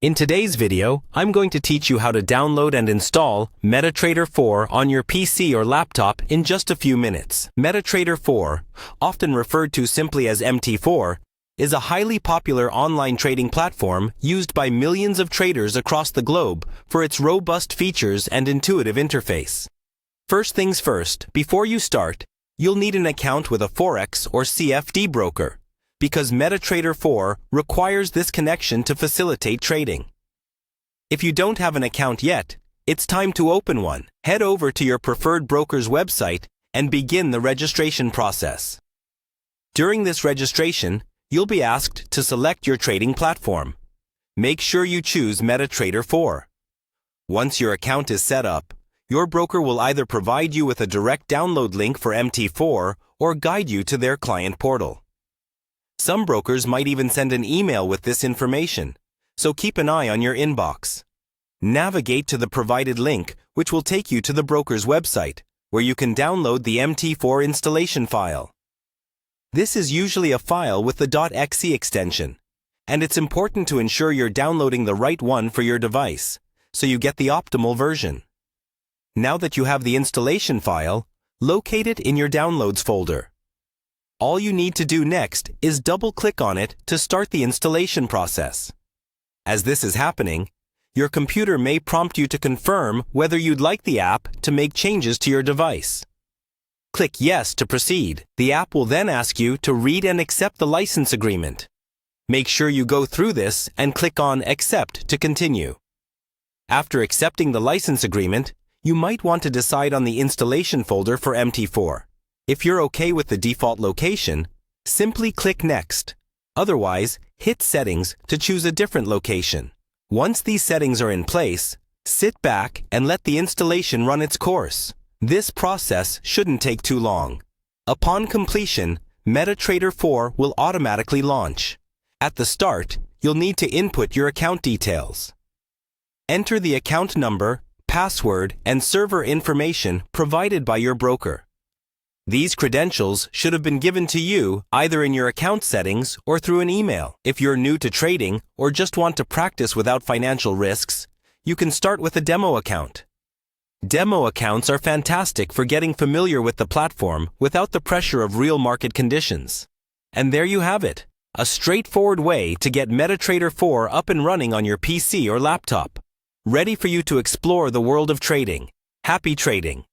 In today's video, I'm going to teach you how to download and install MetaTrader 4 on your PC or laptop in just a few minutes. MetaTrader 4, often referred to simply as MT4, is a highly popular online trading platform used by millions of traders across the globe for its robust features and intuitive interface. First things first, before you start, you'll need an account with a Forex or CFD broker, because MetaTrader 4 requires this connection to facilitate trading. If you don't have an account yet, it's time to open one. Head over to your preferred broker's website and begin the registration process. During this registration, you'll be asked to select your trading platform. Make sure you choose MetaTrader 4. Once your account is set up, your broker will either provide you with a direct download link for MT4 or guide you to their client portal. Some brokers might even send an email with this information, so keep an eye on your inbox. Navigate to the provided link, which will take you to the broker's website, where you can download the MT4 installation file. This is usually a file with the .exe extension, and it's important to ensure you're downloading the right one for your device, so you get the optimal version. Now that you have the installation file, locate it in your Downloads folder. All you need to do next is double-click on it to start the installation process. As this is happening, your computer may prompt you to confirm whether you'd like the app to make changes to your device. Click Yes to proceed. The app will then ask you to read and accept the license agreement. Make sure you go through this and click on Accept to continue. After accepting the license agreement, you might want to decide on the installation folder for MT4. If you're okay with the default location, simply click Next. Otherwise, hit Settings to choose a different location. Once these settings are in place, sit back and let the installation run its course. This process shouldn't take too long. Upon completion, MetaTrader 4 will automatically launch. At the start, you'll need to input your account details. Enter the account number, password, and server information provided by your broker. These credentials should have been given to you either in your account settings or through an email. If you're new to trading or just want to practice without financial risks, you can start with a demo account. Demo accounts are fantastic for getting familiar with the platform without the pressure of real market conditions. And there you have it, a straightforward way to get MetaTrader 4 up and running on your PC or laptop, ready for you to explore the world of trading. Happy trading!